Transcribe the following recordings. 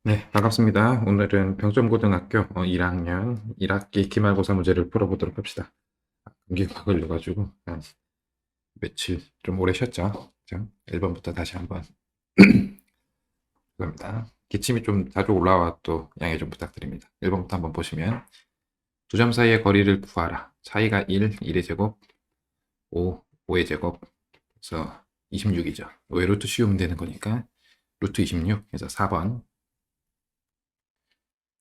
네, 반갑습니다. 오늘은 병점고등학교 1학년 1학기 기말고사 문제를 풀어보도록 합시다. 감기가 걸려가지고 한 며칠 좀 오래 쉬었죠. 자, 1번부터 다시 한번 합니다. 기침이 좀 자주 올라와 또 양해 좀 부탁드립니다. 1번부터 한번 보시면 두 점 사이의 거리를 구하라. 차이가 1의 제곱, 5의 제곱, 그래서 26이죠. 왜 루트 씌우면 되는 거니까 루트 26 해서 4번.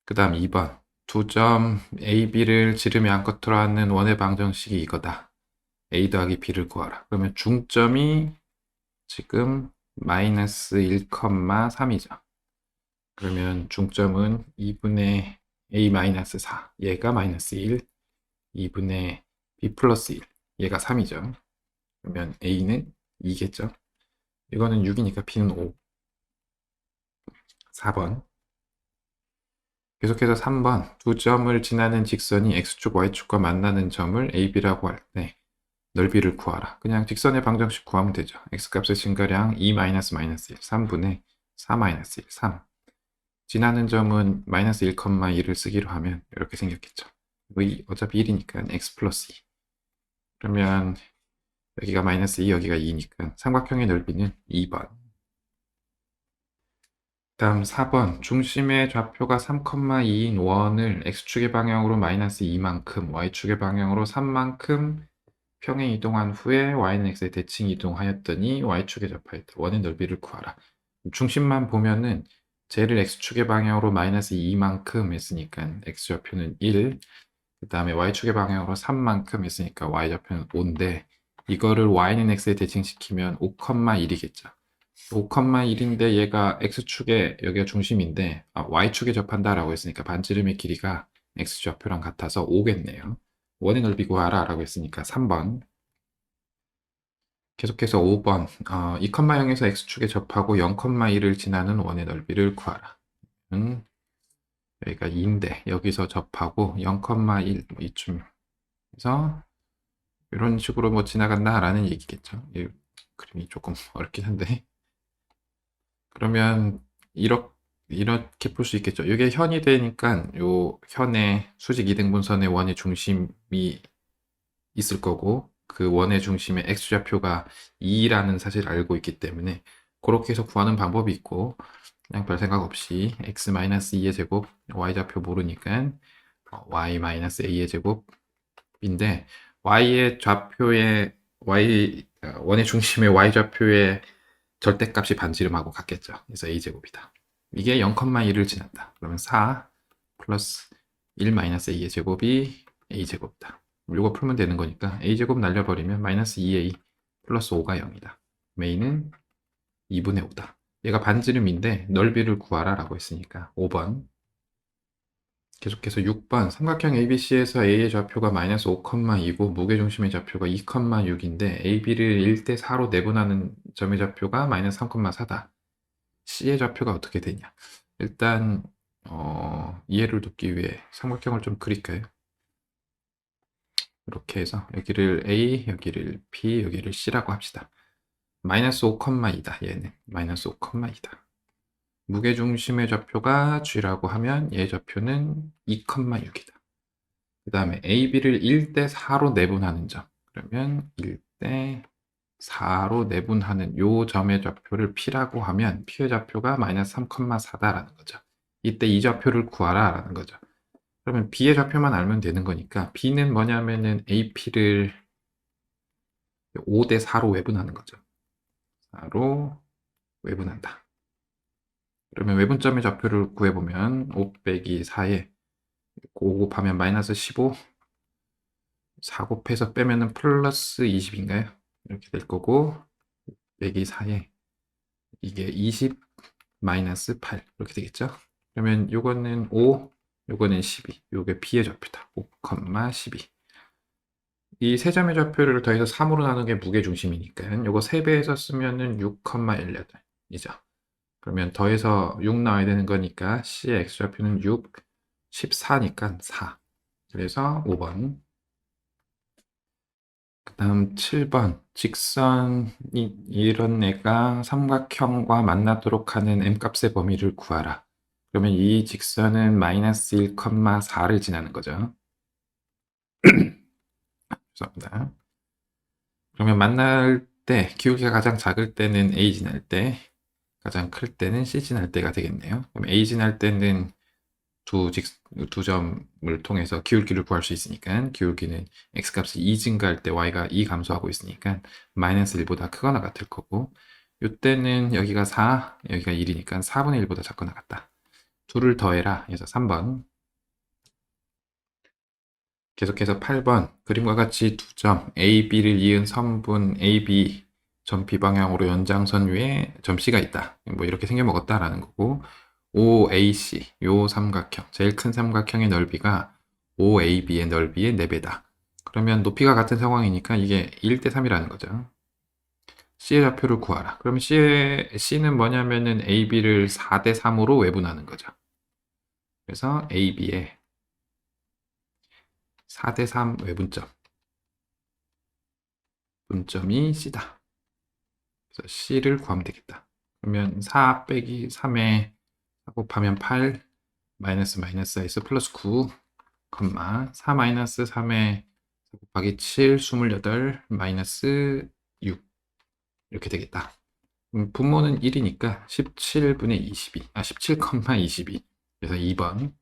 그 다음 2번. 두 점 A, B를 지름이 암컷으로 하는 원의 방정식이 이거다. A 더하기 B를 구하라. 그러면 중점이 지금 마이너스 1,3이죠. 그러면 중점은 2분의 A 마이너스 4. 얘가 마이너스 1. 2분의 B 플러스 1. 얘가 3이죠. 그러면 A는 2겠죠. 이거는 6이니까 B는 5. 4번. 계속해서 3번. 두 점을 지나는 직선이 X축, Y축과 만나는 점을 AB라고 할 때 넓이를 구하라. 그냥 직선의 방정식 구하면 되죠. X값의 증가량 2-1, 3분의 4-1, 3. 지나는 점은 마이너스 1,2를 쓰기로 하면 이렇게 생겼겠죠. 어차피 1이니까 X 플러스 2. 그러면 여기가 마이너스 2, 여기가 2니까 삼각형의 넓이는 2번. 다음 4번. 중심의 좌표가 3,2인 원을 X축의 방향으로 마이너스 2만큼, Y축의 방향으로 3만큼 평행 이동한 후에 Y는 X에 대칭 이동하였더니 Y축에 접하였다. 원의 넓이를 구하라. 중심만 보면은 쟤를 X축의 방향으로 마이너스 2만큼 했으니까 X좌표는 1, 그 다음에 Y축의 방향으로 3만큼 했으니까 Y좌표는 5인데 이거를 Y는 X에 대칭시키면 5,1이겠죠. 5,1인데 얘가 X축에 여기가 중심인데 Y축에 접한다라고 했으니까 반지름의 길이가 X좌표랑 같아서 5겠네요. 원의 넓이 구하라 라고 했으니까 3번. 계속해서 5번. 2,0에서 X축에 접하고 0,1을 지나는 원의 넓이를 구하라. 여기가 2인데 여기서 접하고 0,1 이쯤에서 이런 식으로 뭐 지나간다라는 얘기겠죠. 이 그림이 조금 어렵긴 한데 그러면 이렇게 풀 수 있겠죠. 이게 현이 되니까 요 현의 수직 이등분선의 원의 중심이 있을 거고 그 원의 중심의 x좌표가 2라는 사실을 알고 있기 때문에 그렇게 해서 구하는 방법이 있고 그냥 별 생각 없이 x-2의 제곱 y좌표 모르니까 y-a의 제곱인데 y의 좌표의 원의 중심의 y좌표의 절대값이 반지름하고 같겠죠. 그래서 a제곱이다. 이게 0,1을 지난다. 그러면 4 플러스 1-a의 제곱이 a제곱이다. 이거 풀면 되는 거니까 a제곱 날려버리면 마이너스 2a 플러스 5가 0이다. a는 2분의 5다. 얘가 반지름인데 넓이를 구하라 라고 했으니까 5번. 계속해서 6번 삼각형 ABC에서 A의 좌표가 마이너스 5,2고 무게중심의 좌표가 2,6인데 AB를 1대 4로 내분하는 점의 좌표가 마이너스 3,4다. C의 좌표가 어떻게 되냐? 일단 이해를 돕기 위해 삼각형을 좀 그릴까요? 이렇게 해서 여기를 A, 여기를 B, 여기를 C라고 합시다. 마이너스 5,2다. 얘는 마이너스 5,2다. 무게중심의 좌표가 G라고 하면 얘 좌표는 2,6이다. 그 다음에 AB를 1대 4로 내분하는 점. 그러면 1대 4로 내분하는 요 점의 좌표를 P라고 하면 P의 좌표가 마이너스 3,4다라는 거죠. 이때 이 좌표를 구하라 라는 거죠. 그러면 B의 좌표만 알면 되는 거니까 B는 뭐냐면은 AP를 5대 4로 외분하는 거죠. 4로 외분한다. 그러면 외분점의 좌표를 구해보면 5 빼기 4에 5 곱하면 마이너스 15, 4 곱해서 빼면은 플러스 20인가요? 이렇게 될 거고 빼기 4에 이게 20 마이너스 8 이렇게 되겠죠? 그러면 요거는 5, 요거는 12. 요게 B의 좌표다. 5, 12. 이 세 점의 좌표를 더해서 3으로 나눈 게 무게중심이니까 요거 3배에서 쓰면은 6,18이죠. 그러면 더해서 6 나와야 되는 거니까 C의 X좌표는 6, 14니까 4. 그래서 5번. 그 다음 7번. 직선이 이런 애가 삼각형과 만나도록 하는 M값의 범위를 구하라. 그러면 이 직선은 마이너스 1,4를 지나는 거죠. 죄송합니다. 그러면 만날 때 기울기가 가장 작을 때는 A 지날 때, 가장 클 때는 C 지날 때가 되겠네요. 그럼 A 지날 때는 두 점을 통해서 기울기를 구할 수 있으니까 기울기는 x값이 2 증가할 때 y가 2 감소하고 있으니까 마이너스 1보다 크거나 같을 거고, 이때는 여기가 4, 여기가 1이니까 4분의 1보다 작거나 같다. 둘을 더해라. 그래서 3번. 계속해서 8번. 그림과 같이 두 점 A, B를 이은 선분 A, B 점 B 방향으로 연장선 위에 점 C가 있다. 뭐 이렇게 생겨먹었다라는 거고, OAC, 요 삼각형, 제일 큰 삼각형의 넓이가 OAB의 넓이의 4배다. 그러면 높이가 같은 상황이니까 이게 1대 3이라는 거죠. C의 좌표를 구하라. 그러면 C는 뭐냐면은 AB를 4대 3으로 외분하는 거죠. 그래서 AB의 4대 3 외분점. 분점이 C다. 그래서 C를 구하면 되겠다. 그러면 4 빼기 3에 4 곱하면 8, 마이너스 마이너스에서 플러스 9, 4 마이너스 3에 4 곱하기 7, 28, 마이너스 6 이렇게 되겠다. 분모는 1이니까 17분의 22, 17,22. 그래서 2번.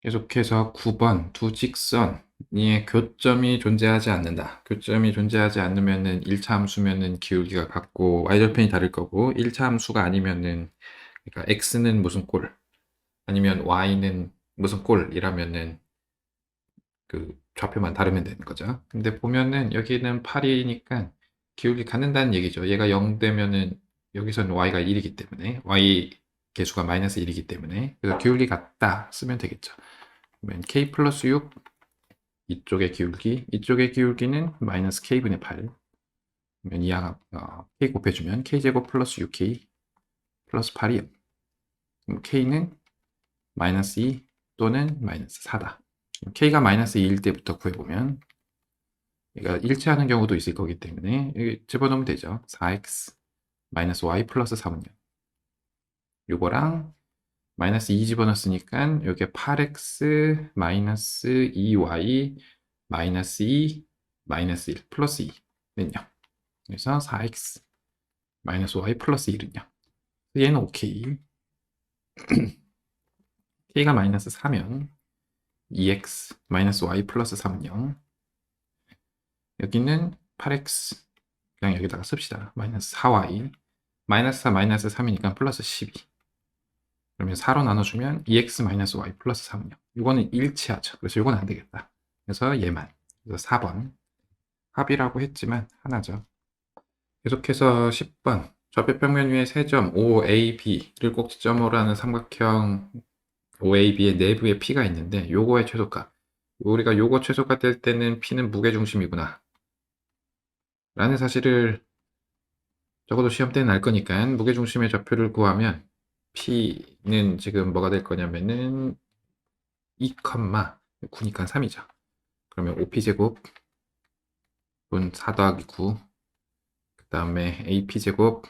계속해서 9번 두 직선의 교점이 존재하지 않는다. 교점이 존재하지 않으면은 1차 함수면은 기울기가 같고 y절편이 다를 거고, 1차 함수가 아니면은, 그러니까 x는 무슨 꼴 아니면 y는 무슨 꼴이라면은 그 좌표만 다르면 되는 거죠. 근데 보면은 여기는 8이니까 기울기 갖는다는 얘기죠. 얘가 0 되면은 여기서는 y가 1이기 때문에, y 개수가 마이너스 1이기 때문에, 그래서 기울기 같다 쓰면 되겠죠. 그러면 k 플러스 6, 이쪽의 기울기는 마이너스 k분의 8. 그러면 k 곱해주면 k제곱 플러스 6k 플러스 8이요. 그럼 k는 마이너스 2 또는 마이너스 4다. k가 마이너스 2일 때부터 구해보면, 얘가 일치하는 경우도 있을 거기 때문에 여기 집어넣으면 되죠. 4x 마이너스 y 플러스 3은요. 요거랑 마이너스 2 집어넣었으니까 여기에 8x 마이너스 2y 마이너스 2 마이너스 1 플러스 2는요. 그래서 4x 마이너스 y 플러스 1은요. 얘는 오케이. k가 마이너스 4면 2x 마이너스 y 플러스 3은 0. 여기는 8x 그냥 여기다가 씁시다. 마이너스 4y 마이너스 4 마이너스 3이니까 플러스 12. 그러면 4로 나눠주면 2x 마이너스 y 플러스 3이요. 이거는 일치하죠. 그래서 이건 안 되겠다. 그래서 얘만. 그래서 4번. 합이라고 했지만 하나죠. 계속해서 10번. 좌표평면 위에 세 점 OAB를 꼭지점으로 하는 삼각형 OAB의 내부에 P가 있는데, 요거의 최소값. 우리가 요거 최소가 될 때는 P는 무게중심이구나 라는 사실을 적어도 시험 때는 알 거니까, 무게중심의 좌표를 구하면 P는 지금 뭐가 될 거냐면은 2,9니까 3이죠. 그러면 5P제곱 분 4 더하기 9, 그 다음에 AP제곱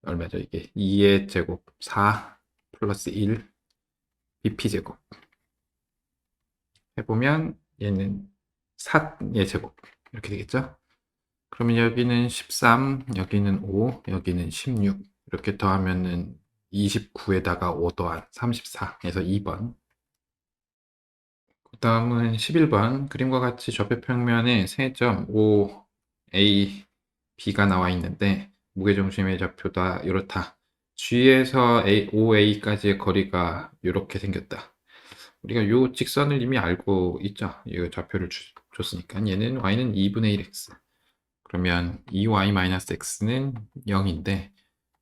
얼마죠 이게? 2의 제곱 4 플러스 1 BP제곱 해보면 얘는 4의 제곱 이렇게 되겠죠? 그러면 여기는 13, 여기는 5, 여기는 16 이렇게 더하면은 29에다가 5 더한 34에서 2번. 그 다음은 11번. 그림과 같이 좌표평면에 세 점 OA, B가 나와 있는데 무게중심의 좌표다 이렇다. G에서 OA까지의 거리가 이렇게 생겼다. 우리가 이 직선을 이미 알고 있죠. 이 좌표를 줬으니까 얘는 y는 2분의 1x. 그러면 2y-x는 0인데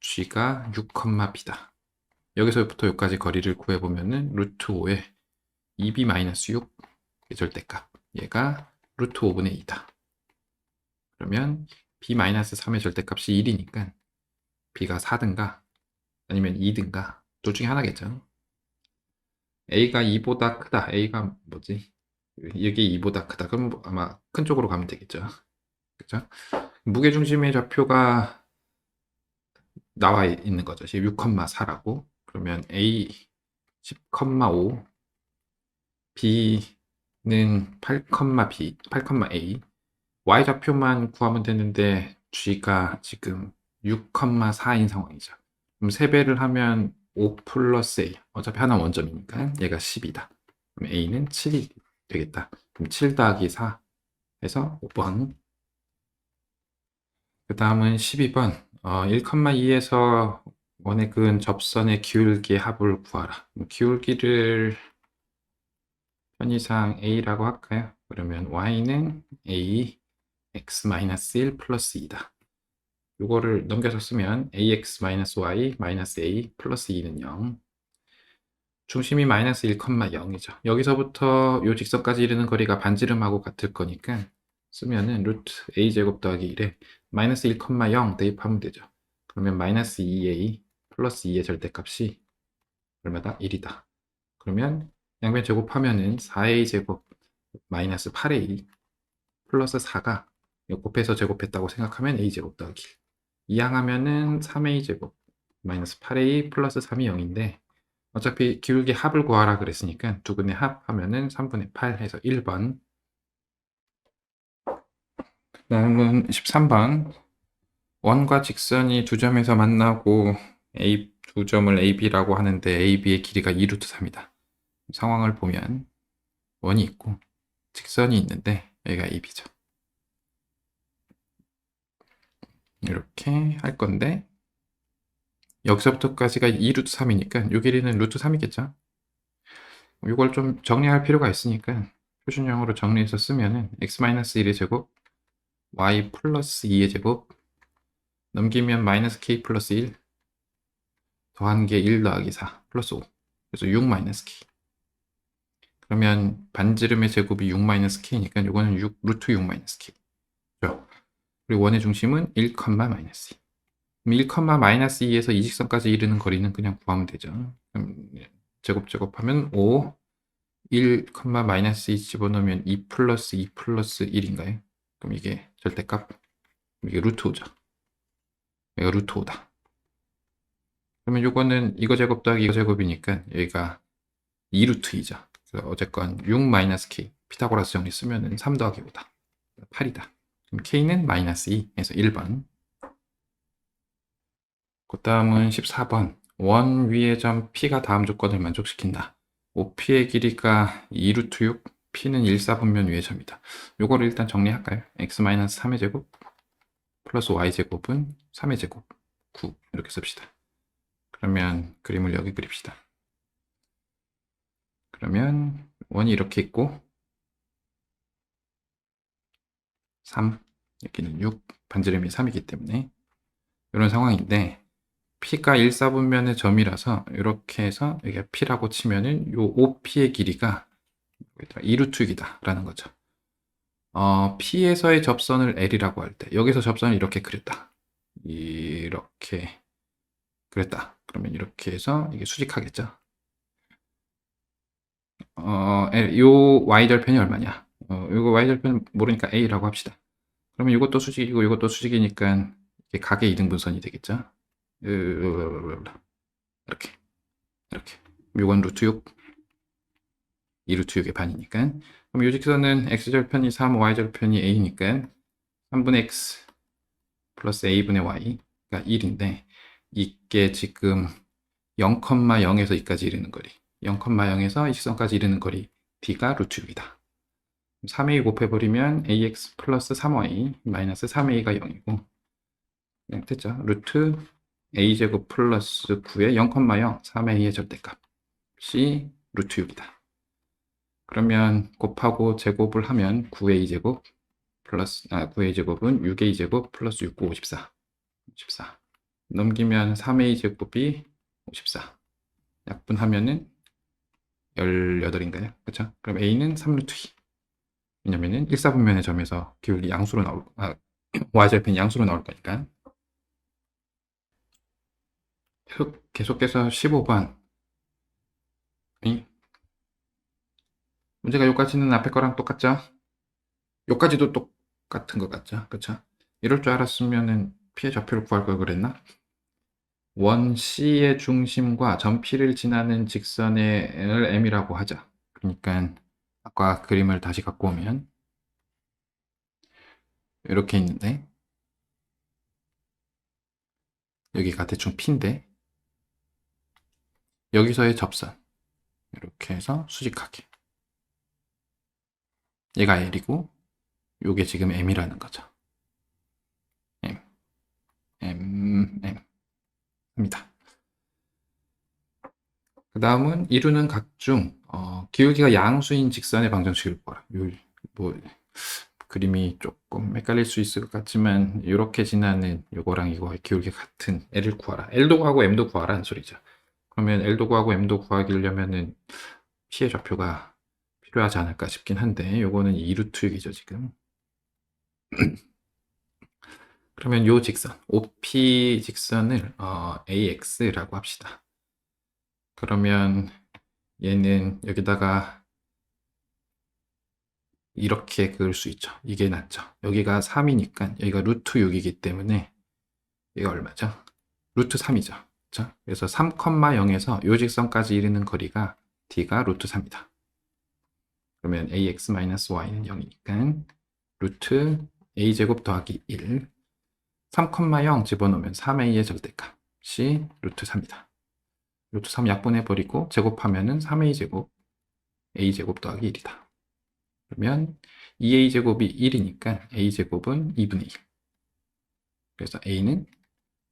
g가 6,b다. 여기서부터 여기까지 거리를 구해보면은 루트 5에 2b-6 절대값. 얘가 루트 5분의 2다. 그러면 b-3의 절대값이 1이니까 b가 4든가 아니면 2든가 둘 중에 하나겠죠. a가 2보다 크다. a가 뭐지? 여기 2보다 크다. 그럼 아마 큰 쪽으로 가면 되겠죠. 그죠? 무게중심의 좌표가 나와 있는 거죠. 6,4라고. 그러면 A 10,5, B는 8,B, 8,A. Y좌표만 구하면 되는데 G가 지금 6,4인 상황이죠. 그럼 3배를 하면 5 플러스 A. 어차피 하나 원점이니까 얘가 10이다. 그럼 A는 7이 되겠다. 그럼 7 더하기 4 해서 5번. 그 다음은 12번. 1,2에서 원의 근 접선의 기울기의 합을 구하라. 기울기를 편의상 A라고 할까요? 그러면 Y는 A x-1 플러스 2다. 요거를 넘겨서 쓰면 ax-y -a 플러스 2는 0. 중심이 마이너스 1,0이죠. 여기서부터 요 직선까지 이르는 거리가 반지름하고 같을 거니까 쓰면은 루트 a제곱 더하기 1에 마이너스 1,0 대입하면 되죠. 그러면 마이너스 2a 플러스 2의 절대값이 얼마다? 1이다. 그러면 양변 제곱하면은 4a 제곱 마이너스 8a 플러스 4가 곱해서 제곱했다고 생각하면 a 제곱 더하기 1. 이항하면은 3a 제곱 마이너스 8a 플러스 3이 0인데 어차피 기울기 합을 구하라 그랬으니까 두 근의 합하면은 3분의 8 해서 1번. 다음은 13번. 원과 직선이 두 점에서 만나고 두 점을 AB라고 하는데 AB의 길이가 2루트 3이다. 상황을 보면 원이 있고 직선이 있는데 여기가 AB죠. 이렇게 할 건데 여기서부터까지가 2루트 3이니까 이 길이는 루트 3이겠죠. 이걸 좀 정리할 필요가 있으니까 표준형으로 정리해서 쓰면은 x-1의 제곱 y 플러스 2의 제곱 넘기면 마이너스 k 플러스 1 더한 게 1 더하기 4 플러스 5 그래서 6 마이너스 k. 그러면 반지름의 제곱이 6 마이너스 k니까 이거는 6 루트 6 마이너스 k. 그리고 원의 중심은 1, 마이너스 2. 그럼 1, 마이너스 2에서 이 직선까지 이르는 거리는 그냥 구하면 되죠. 그럼 제곱하면 5 1, 마이너스 2 집어넣으면 2 플러스 2 플러스 1인가요? 그럼 이게 절대값, 이게 루트 5죠. 여기가 루트 5다. 그러면 요거는 이거 제곱 더하기 이거 제곱이니까 여기가 2루트 2죠. 그래서 어쨌건 6 마이너스 k, 피타고라스 정리 쓰면은 3 더하기 5다. 8이다. 그럼 k는 마이너스 2에서 1번. 그 다음은 14번. 원 위의 점 P가 다음 조건을 만족시킨다. OP의 길이가 2루트 6, P는 1사분면 위의 점이다. 요거를 일단 정리할까요? x-3의 제곱 플러스 y제곱은 3의 제곱 9 이렇게 씁시다. 그러면 그림을 여기 그립시다. 그러면 원이 이렇게 있고 3, 여기는 6, 반지름이 3이기 때문에 이런 상황인데 P가 1사분면의 점이라서 이렇게 해서 여기가 P라고 치면은 요 OP의 길이가 2루트 6이다 라는 거죠. P에서의 접선을 L이라고 할 때 여기서 접선을 이렇게 그렸다. 이렇게 그랬다. 그러면 이렇게 해서 이게 수직하겠죠. 요 y절편이 얼마냐? 요거 y절편 모르니까 a라고 합시다. 그러면 이것도 수직이고 이것도 수직이니까 이게 각의 이등분선이 되겠죠. 이렇게 이렇게. 요건 루트 6, 2루트 6의 반이니까. 그럼 요 직선은 x절편이 3, y절편이 a니까 3분의 x 플러스 a분의 y가 1인데 이게 지금 0,0에서 2까지 이르는 거리 0,0에서 이 직선까지 이르는 거리 d가 루트 6이다. 3a 곱해버리면 ax 플러스 3y 마이너스 3a가 0이고 그냥 됐죠. 루트 a제곱 플러스 9의 0,0 3a의 절대값이 루트 6이다. 그러면 곱하고 제곱을 하면 9a 제곱 플러스 9a 제곱은 6a 제곱 플러스 6, 9, 54 넘기면 3a 제곱이 54 약분하면은 18인가요? 그렇죠? 그럼 a는 3루트 2. 왜냐면은 1사분면의 점에서 기울기 양수로 나올 y절편이 양수로 나올 거니까. 계속해서 15번. 문제가 여기까지는 앞에 거랑 똑같죠? 여기까지도 똑같은 것 같죠? 그렇죠? 이럴 줄 알았으면은 피해 좌표를 구할 걸 그랬나? 원 C의 중심과 점 P를 지나는 직선의 M이라고 하자. 그러니까 아까 그림을 다시 갖고 오면 이렇게 있는데 여기가 대충 P인데 여기서의 접선 이렇게 해서 수직하게 얘가 L이고 요게 지금 M이라는 거죠. M, M 입니다. 그 다음은 이루는 각중 기울기가 양수인 직선의 방정식을 구하라. 뭐 그림이 조금 헷갈릴 수 있을 것 같지만 이렇게 지나는 요거랑 이거의 기울기가 같은 L을 구하라. L도 구하고 M도 구하라는 소리죠. 그러면 L도 구하고 M도 구하려면은 P의 좌표가 필요하지 않을까 싶긴 한데 요거는 2루트 6이죠 지금. 그러면 요 직선 OP 직선을 AX라고 합시다. 그러면 얘는 여기다가 이렇게 그을 수 있죠. 이게 낫죠. 여기가 3이니까 여기가 루트 6이기 때문에 이가 얼마죠? 루트 3이죠. 그렇죠? 그래서 3,0에서 요 직선까지 이르는 거리가 d가 루트 3이다. 그러면 ax-y는 0이니까 루트 a제곱 더하기 1 3,0 집어넣으면 3a의 절대값이 루트 3이다. 루트 3 약분해버리고 제곱하면은 3a 제곱 a제곱 더하기 1이다. 그러면 2a제곱이 1이니까 a제곱은 2분의 1. 그래서 a는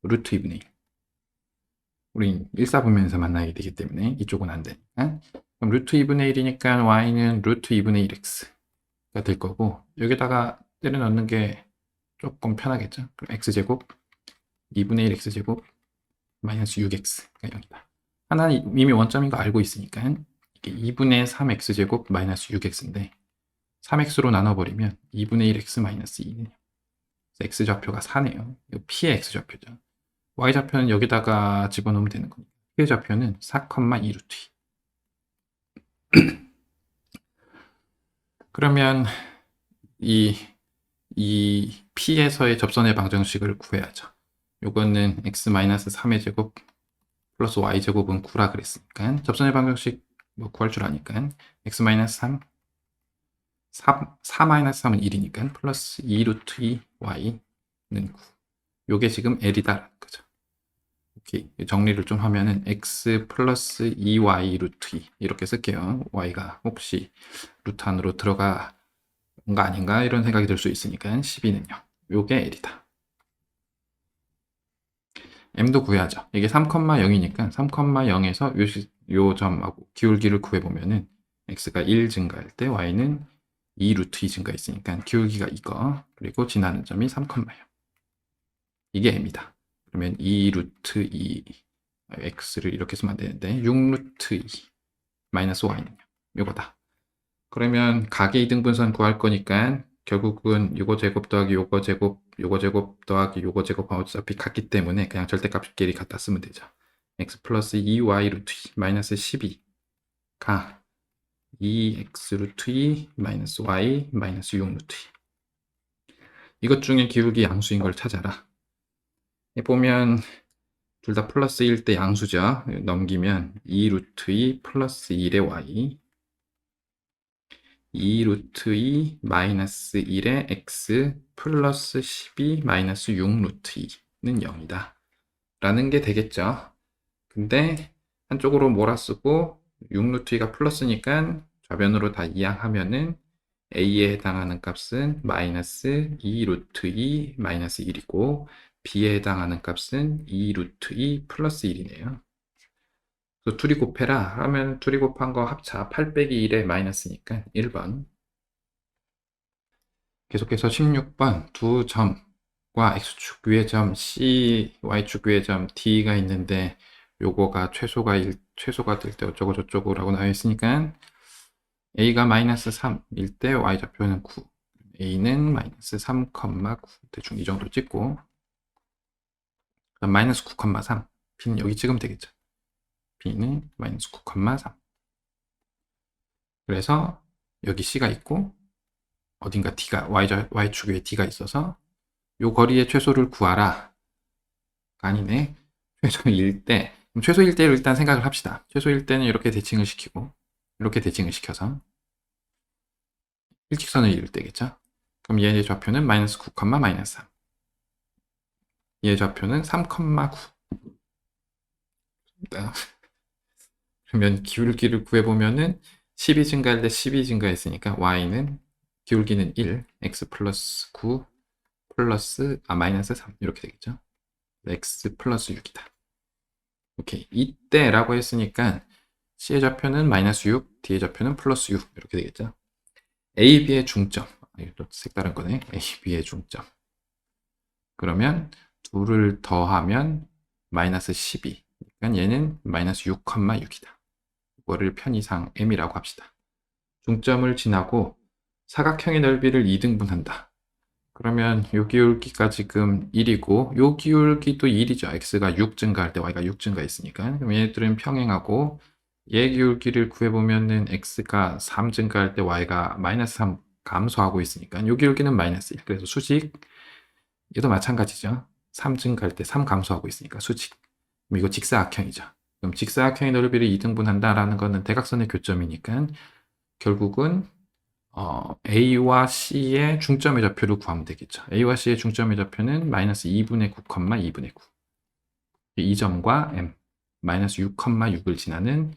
루트 2분의 1. 우린 일사분면에서 만나게 되기 때문에 이쪽은 안 되니까. 그럼 루트 2분의 1이니까 y는 루트 2분의 1x가 될 거고 여기다가 때려 넣는 게 조금 편하겠죠. 그럼 x제곱 2분의 1 x제곱 마이너스 6x가 0이다. 하나는 이미 원점인 거 알고 있으니까 이게 2분의 3x제곱 마이너스 6x인데 3x로 나눠버리면 2분의 1x 마이너스 2네요. x좌표가 4네요. 이거 p의 x좌표죠. y좌표는 여기다가 집어넣으면 되는 겁니다. p의 좌표는 4,2루트. 그러면 이 p에서의 접선의 방정식을 구해야죠. 요거는 x-3의 제곱 플러스 y제곱은 9라 그랬으니까 접선의 방정식 뭐 구할 줄 아니까 x-3 4-3은 1이니까 플러스 2루트 2 y는 9. 요게 지금 L이다라는 거죠. 오케이. 정리를 좀 하면은 x 플러스 2y 루트 2 이렇게 쓸게요. y가 혹시 루트 안으로 들어간 거 아닌가 이런 생각이 들 수 있으니까 12는요. 요게 L이다. m도 구해야죠. 이게 3,0이니까 3,0에서 요 점하고 기울기를 구해보면은 x가 1 증가할 때 y는 2 루트 2 증가했으니까 기울기가 이거 그리고 지나는 점이 3,0 이게 m이다. 그러면 2 루트 2 x를 이렇게 쓰면 안 되는데 6 루트 2 마이너스 y는요. 요거다. 그러면 각의 이등분선 구할 거니까 결국은 요거 제곱 더하기 요거 제곱 요거 제곱 더하기 요거 제곱하면 어차피 같기 때문에 그냥 절대값끼리 갖다 쓰면 되죠. x 플러스 2y 루트 2 마이너스 12가 2x 루트 2 마이너스 y 마이너스 6 루트 2 이것 중에 기울기 양수인 걸 찾아라. 보면 둘 다 플러스 1 때 양수죠. 넘기면 2 루트 2 플러스 1의 y 2 루트 2 마이너스 1의 x 플러스 12 마이너스 6 루트 2는 0이다. 라는 게 되겠죠. 근데 한쪽으로 몰아쓰고 6 루트 2가 플러스니까 좌변으로 다 이항하면은 a에 해당하는 값은 마이너스 2 루트 2 마이너스 1이고 b에 해당하는 값은 2 루트 2 플러스 1이네요. 그래서 둘이 곱해라 하면 둘이 곱한 거 합차 8 빼기 1에 마이너스니까 1번. 계속해서 16번 두 점과 x축 위의 점 C, y축 위의 점 D가 있는데 요거가 최소가 될 때 어쩌고 저쩌고 라고 나와 있으니까 A가 마이너스 3일 때 y좌표는 9 A는 마이너스 3, 9 대충 이 정도 찍고 그다음 마이너스 9,3 B는 여기 찍으면 되겠죠. B는 마이너스 9,3 그래서 여기 C가 있고 어딘가 D가 y축 위에 D가 있어서 요 거리의 최소를 구하라. 아니네. 최소 1대, 그럼 최소 1대를 일단 생각을 합시다. 최소 1대는 이렇게 대칭을 시키고, 이렇게 대칭을 시켜서, 일직선은 1대겠죠? 그럼 얘의 좌표는 마이너스 9, 마이너스 3. 얘의 좌표는 3, 9. 그러면 기울기를 구해보면은 10이 증가할 때 10이 증가했으니까 y는 기울기는 1, x 플러스 9 플러스 마이너스 3 이렇게 되겠죠. x 플러스 6이다. 오케이. 이때라고 했으니까 c의 좌표는 마이너스 6, d의 좌표는 플러스 6 이렇게 되겠죠. a, b의 중점. 이것도 색다른 거네. a, b의 중점. 그러면 둘을 더하면 마이너스 12. 그러니까 얘는 마이너스 6, 6이다. 이거를 편의상 m이라고 합시다. 중점을 지나고 사각형의 넓이를 2등분한다. 그러면 요 기울기가 지금 1이고 요 기울기도 1이죠. x가 6 증가할 때 y가 6 증가했으니까. 그럼 얘들은 평행하고 얘 기울기를 구해보면은 x가 3 증가할 때 y가 마이너스 3 감소하고 있으니까 요 기울기는 마이너스 1. 그래서 수직 얘도 마찬가지죠. 3 증가할 때 3 감소하고 있으니까 수직. 그럼 이거 직사각형이죠. 그럼 직사각형의 넓이를 2등분한다라는 거는 대각선의 교점이니까 결국은 A와 C의 중점의 좌표를 구하면 되겠죠. A와 C의 중점의 좌표는 마이너스 2분의 9, 2분의 9. 이 점과 M, 마이너스 6, 6을 지나는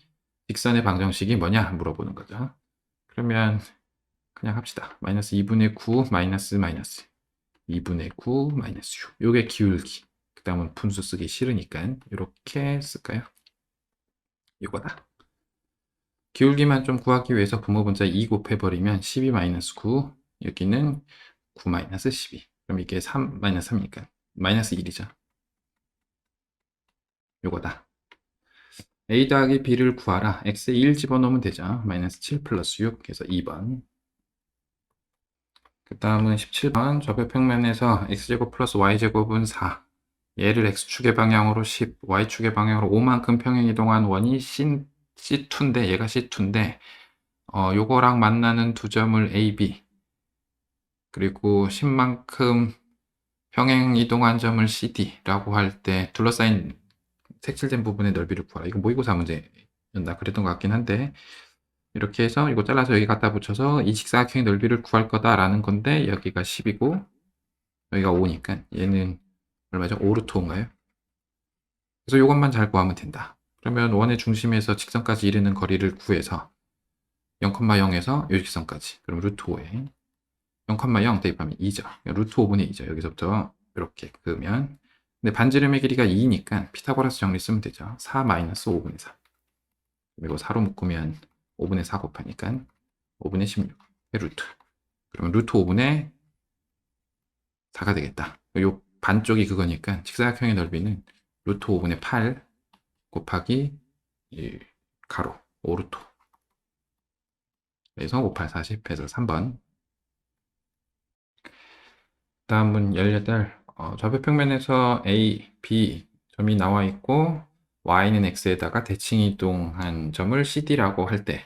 직선의 방정식이 뭐냐 물어보는 거죠. 그러면 그냥 합시다. 마이너스 2분의 9 마이너스 2분의 9 마이너스 6. 요게 기울기. 그 다음은 분수 쓰기 싫으니까 이렇게 쓸까요? 이거다. 기울기만 좀 구하기 위해서 분모분자 2 곱해버리면 12 마이너스 9, 여기는 9 마이너스 12. 그럼 이게 3 마이너스 3이니까 마이너스 1이죠. 요거다. a 더하기 b를 구하라. x에 1 집어넣으면 되죠. 마이너스 7 플러스 6, 그래서 2번. 그 다음은 17번. 좌표 평면에서 x제곱 플러스 y제곱은 4. 얘를 x축의 방향으로 10, y축의 방향으로 5만큼 평행이동한 원이 C2인데 얘가 C2인데 요거랑 만나는 두 점을 A, B 그리고 10만큼 평행 이동한 점을 CD라고 할 때 둘러싸인 색칠된 부분의 넓이를 구하라. 이거 모의고사 문제였나 그랬던 것 같긴 한데 이렇게 해서 이거 잘라서 여기 갖다 붙여서 이 직사각형의 넓이를 구할 거다라는 건데 여기가 10이고 여기가 5니까 얘는 얼마죠? 5 루트 5인가요? 그래서 이것만 잘 구하면 된다. 그러면 원의 중심에서 직선까지 이르는 거리를 구해서 0,0에서 요 직선까지 그럼 루트 5에 0,0 대입하면 2죠. 루트 5분의 2죠. 여기서부터 이렇게 그으면 근데 반지름의 길이가 2니까 피타고라스 정리 쓰면 되죠. 4 마이너스 5분의 4 그리고 4로 묶으면 5분의 4 곱하니까 5분의 16 루트 그러면 루트 5분의 4가 되겠다. 요 반쪽이 그거니까 직사각형의 넓이는 루트 5분의 8 곱하기 이 가로 5루트 그래서 5, 8, 40 해서 3번. 다음은 18. 좌표 평면에서 A, B 점이 나와 있고 Y는 X에다가 대칭 이동한 점을 CD라고 할 때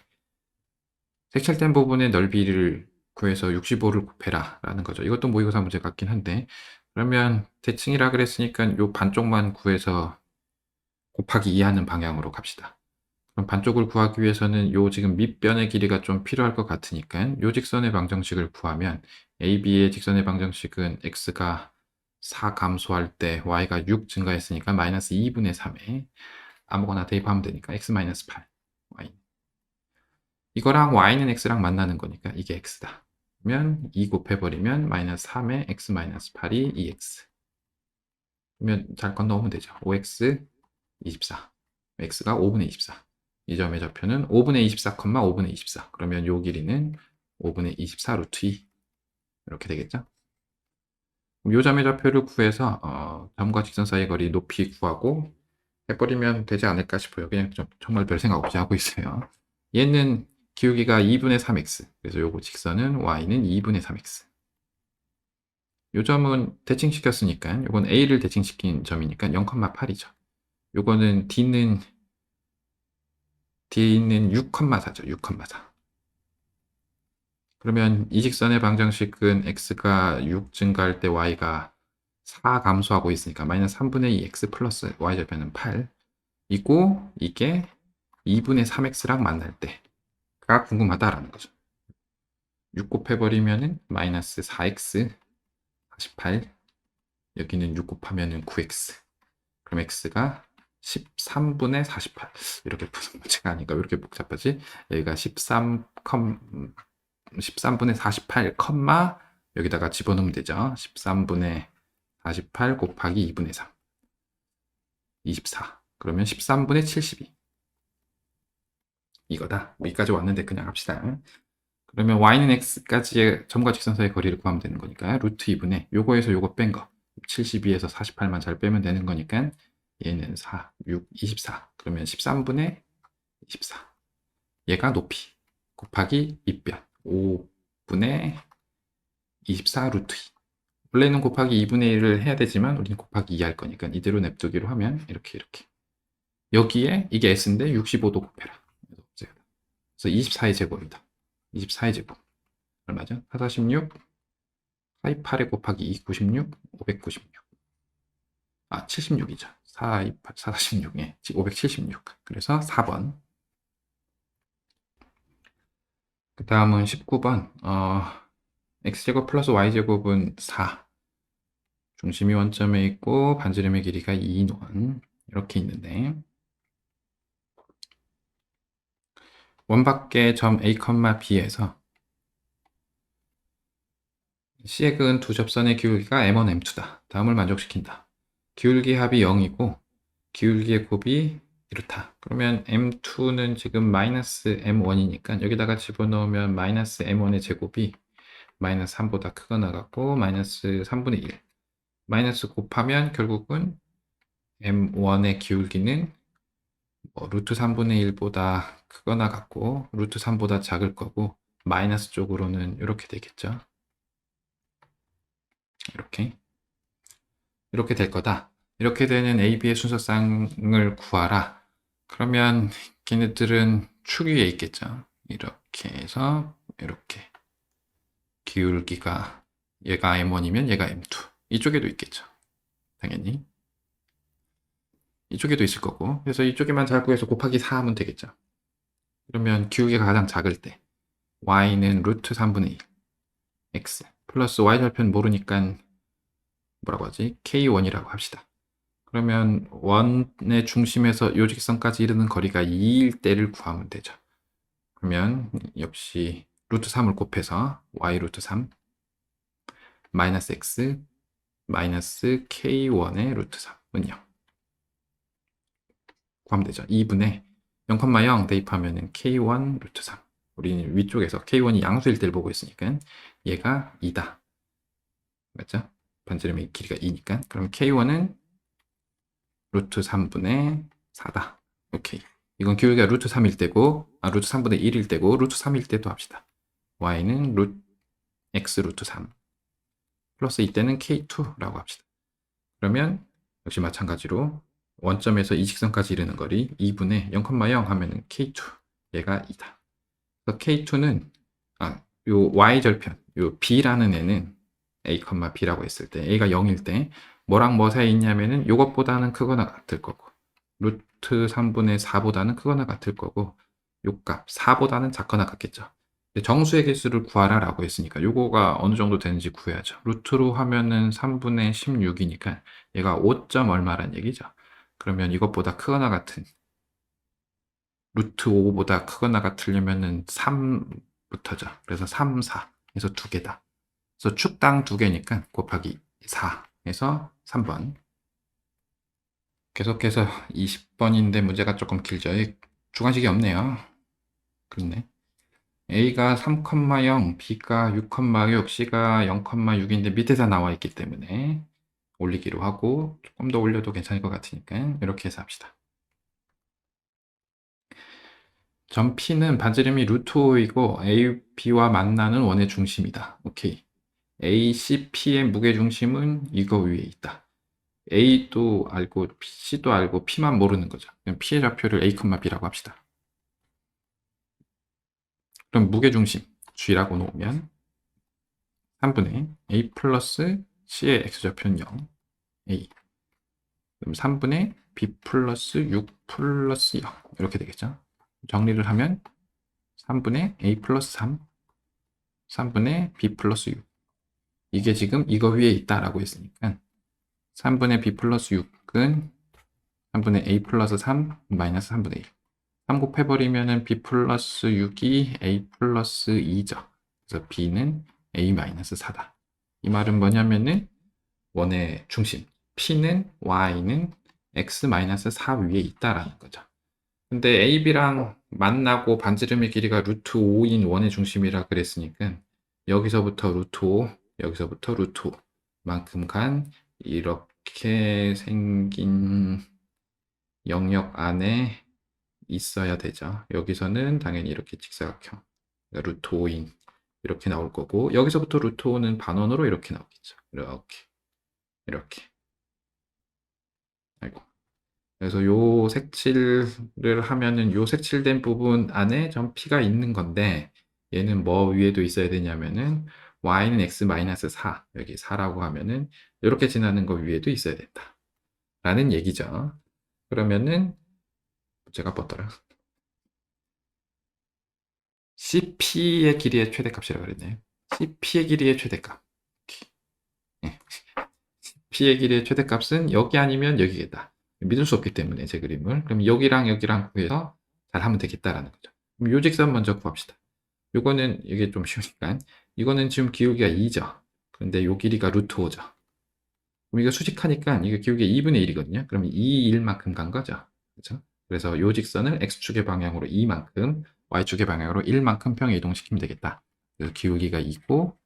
색칠된 부분의 넓이를 구해서 65를 곱해라 라는 거죠. 이것도 모의고사 문제 같긴 한데 그러면 대칭이라 그랬으니까 요 반쪽만 구해서 곱하기 2 하는 방향으로 갑시다. 그럼 반쪽을 구하기 위해서는 요 지금 밑변의 길이가 좀 필요할 것 같으니까 요 직선의 방정식을 구하면 AB의 직선의 방정식은 X가 4 감소할 때 Y가 6 증가했으니까 마이너스 2분의 3에 아무거나 대입하면 되니까 X 마이너스 8 Y 이거랑 Y는 X랑 만나는 거니까 이게 X다. 그러면 2 곱해버리면 마이너스 3에 X 마이너스 8이 2X 그러면 잘 건너오면 되죠. 5X 24 X가 5분의 24 이 점의 좌표는 5분의 24, 5분의 24. 그러면 요 길이는 5분의 24 루트 2. 이렇게 되겠죠? 요 점의 좌표를 구해서 점과 직선 사이의 거리 높이 구하고 해버리면 되지 않을까 싶어요. 그냥 정말 별 생각 없이 하고 있어요. 얘는 기울기가 2분의 3x. 그래서 요거 직선은 y는 2분의 3x. 요 점은 대칭시켰으니까 요건 a를 대칭시킨 점이니까 0,8이죠. 요거는 d는 6,4죠. 6,4. 그러면 이 직선의 방정식은 x가 6 증가할 때 y가 4 감소하고 있으니까 마이너스 3분의 2 x 플러스 y절편은 8 이고 이게 2분의 3x랑 만날 때가 궁금하다라는 거죠. 6 곱해버리면은 마이너스 4x 48 여기는 6 곱하면은 9x 그럼 x가 13분의 48 이렇게 푸는 문제가 아닌가 왜 이렇게 복잡하지? 여기가 13분의 48 컴마 여기다가 집어넣으면 되죠. 13분의 48 곱하기 2분의 3 24 그러면 13분의 72 이거다. 여기까지 왔는데 그냥 합시다. 그러면 y는 x까지의 점과 직선사이의 거리를 구하면 되는 거니까 루트 2분의 요거에서 요거 뺀 거 72에서 48만 잘 빼면 되는 거니까 얘는 4, 6, 24 그러면 13분의 24 얘가 높이 곱하기 밑변 5분의 24 루트 2 원래는 곱하기 2분의 1을 해야 되지만 우리는 곱하기 2 할 거니까 이대로 냅두기로 하면 이렇게 여기에 이게 s인데 65도 곱해라 그래서 24의 제곱이다 24의 제곱 얼마죠? 446 428에 곱하기 2 96 596 76이죠 428 446에 576 그래서 4번 그 다음은 19번 x제곱 플러스 y제곱은 4 중심이 원점에 있고 반지름의 길이가 2인원 이렇게 있는데 원밖의 점 a, b에서 C의 근 두 접선의 기울기가 m1, m2다. 다음을 만족시킨다. 기울기 합이 0이고 기울기의 곱이 이렇다. 그러면 m2는 지금 마이너스 m1이니까 여기다가 집어넣으면 마이너스 m1의 제곱이 마이너스 3보다 크거나 같고 마이너스 3분의 1 마이너스 곱하면 결국은 m1의 기울기는 루트 3분의 1보다 크거나 같고 루트 3보다 작을 거고 마이너스 쪽으로는 이렇게 되겠죠. 이렇게 될 거다. 이렇게 되는 AB의 순서쌍을 구하라. 그러면 걔네들은 축 위에 있겠죠. 이렇게 해서 이렇게 기울기가 얘가 M1이면 얘가 M2 이쪽에도 있겠죠. 당연히 이쪽에도 있을 거고 그래서 이쪽에만 잘 구해서 곱하기 4 하면 되겠죠. 그러면 기울기가 가장 작을 때 y는 루트 3분의 1 x 플러스 y절편 모르니까 뭐라고 하지? k1이라고 합시다. 그러면 원의 중심에서 요직선까지 이르는 거리가 2일 때를 구하면 되죠. 그러면 역시 루트 3을 곱해서 y 루트 3 마이너스 x 마이너스 k1의 루트 3은 0 구하면 되죠. 2분의 0,0 대입하면 k1 루트 3 우리는 위쪽에서 k1이 양수일 때를 보고 있으니까 얘가 2다. 맞죠? 반지름의 길이가 2니까 그럼 k1은 루트 3분의 4다. 오케이. 이건 기울기가 루트 3일 때고, 루트 3분의 1일 때고, 루트 3일 때도 합시다. y는 x 루트 3 플러스 이때는 k2라고 합시다. 그러면 역시 마찬가지로 원점에서 이 직선까지 이르는 거리 2분의 0,0 하면은 k2 얘가 2다. 그래서 k2는 요 y절편 요 b라는 애는 a, b라고 했을 때 a가 0일 때 뭐랑 뭐 사이에 있냐면은 요것보다는 크거나 같을 거고 루트 3분의 4보다는 크거나 같을 거고 요 값 4보다는 작거나 같겠죠. 정수의 개수를 구하라 라고 했으니까 요거가 어느 정도 되는지 구해야죠. 루트로 하면은 3분의 16이니까 얘가 5. 얼마란 얘기죠. 그러면 이것보다 크거나 같은 루트 5보다 크거나 같으려면은 3부터죠. 그래서 3, 4 해서 두 개다. 그래서 축당 두 개니까 곱하기 4 해서 3번. 계속해서 20번인데 문제가 조금 길죠. 주관식이 없네요. 그렇네. A가 3,0, B가 6,6, C가 0,6인데 밑에서 나와 있기 때문에 올리기로 하고 조금 더 올려도 괜찮을 것 같으니까 이렇게 해서 합시다. 점 P는 반지름이 루트 5이고 A, B와 만나는 원의 중심이다. 오케이. A, C, P의 무게중심은 이거 위에 있다. A도 알고 C도 알고 P만 모르는 거죠. 그럼 P의 좌표를 A, B라고 합시다. 그럼 무게중심 G라고 놓으면 3분의 A 플러스 C의 X좌표는 0 a. 그럼 3분의 b 플러스 6 플러스 0 이렇게 되겠죠. 정리를 하면 3분의 a 플러스 3, 3분의 b 플러스 6. 이게 지금 이거 위에 있다라고 했으니까 3분의 b 플러스 6은 3분의 a 플러스 3 마이너스 3분의 1. 3 곱해버리면은 b 플러스 6이 a 플러스 2죠. 그래서 b는 a 마이너스 4다. 이 말은 뭐냐면은 원의 중심 p는 y는 x 마이너스 4 위에 있다라는 거죠. 근데 AB랑 만나고 반지름의 길이가 루트 5인 원의 중심이라 그랬으니까 여기서부터 루트 5, 여기서부터 루트 5만큼 간 이렇게 생긴 영역 안에 있어야 되죠. 여기서는 당연히 이렇게 직사각형, 그러니까 루트 5인 이렇게 나올 거고 여기서부터 루트 5는 반원으로 이렇게 나오겠죠. 이렇게. 아이고. 그래서 요 색칠을 하면은 요 색칠된 부분 안에 점 P가 있는 건데 얘는 뭐 위에도 있어야 되냐면은 y는 x 마이너스 4 여기 4라고 하면은 이렇게 지나는 거 위에도 있어야 된다 라는 얘기죠. 그러면은 제가 뻗더라 CP의 길이의 최대값이라고 그랬네요. CP의 길이의 최대값. 네. P의 길이의 최대값은 여기 아니면 여기겠다. 믿을 수 없기 때문에 제 그림을. 그럼 여기랑 여기랑 구해서 잘 하면 되겠다라는 거죠. 그럼 요 직선 먼저 구합시다. 요거는 이게 좀 쉬우니까 이거는 지금 기울기가 2죠. 근데 요 길이가 루트 5죠. 그럼 이거 수직하니까 이게 기울기가 2분의 1이거든요. 그러면 2, 1만큼 간 거죠. 그렇죠? 그래서 요 직선을 x축의 방향으로 2만큼, y축의 방향으로 1만큼 평에 이동시키면 되겠다. 그래서 기울기가 2고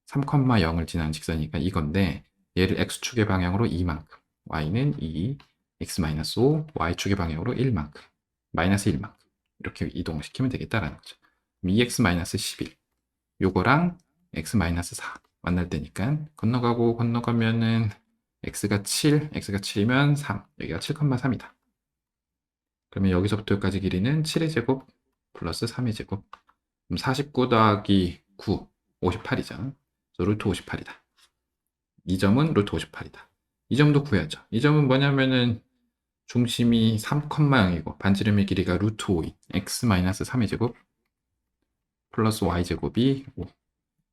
3,0을 지나는 직선이니까 이건데 얘를 x축의 방향으로 2만큼, y는 2, x-5, y축의 방향으로 1만큼, 마이너스 1만큼 이렇게 이동시키면 되겠다라는 거죠. 2x-11 요거랑 x-4 만날 때니까 건너가면은 x가 7이면 3 여기가 7,3이다. 그러면 여기서부터 여기까지 길이는 7의 제곱 플러스 3의 제곱 그럼 49 더하기 9 58이죠. 루트 58이다. 이 점은 루트 58이다. 이 점도 구해야죠. 이 점은 뭐냐면은 중심이 3,0이고 반지름의 길이가 루트 5인 x-3의 제곱 플러스 y제곱이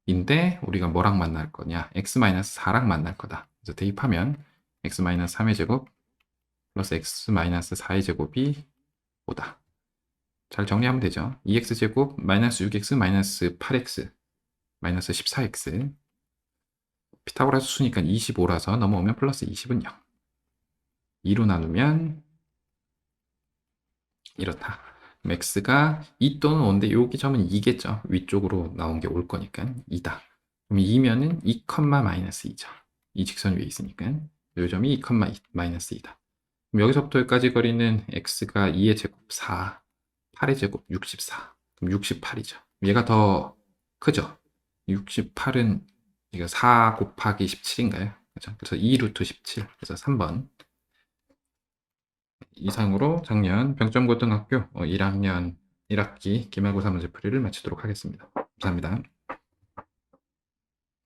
5인데 우리가 뭐랑 만날 거냐 x-4랑 만날 거다. 그래서 대입하면 x-3의 제곱 플러스 x-4의 제곱이 5다. 잘 정리하면 되죠. 2x제곱 마이너스 6x 마이너스 8x 마이너스 14x 피타고라스 수니까 25라서 넘어오면 플러스 20은 0. 2로 나누면 이렇다. x가 2 또는 5인데 여기 점은 2겠죠. 위쪽으로 나온 게 올 거니까 2다. 그럼 2면은 2, 마이너스 2죠. 이 직선 위에 있으니까 이 점이 2, 마이너스 2다. 그럼 여기서부터 여기까지 거리는 x가 2의 제곱 4, 8의 제곱 64. 그럼 68이죠. 얘가 더 크죠. 68은 이거 4 곱하기 17인가요? 그렇죠? 그래서 2 루트 17. 그래서 3번. 이상으로 작년 병점고등학교 1학년 1학기 기말고사 문제풀이를 마치도록 하겠습니다. 감사합니다.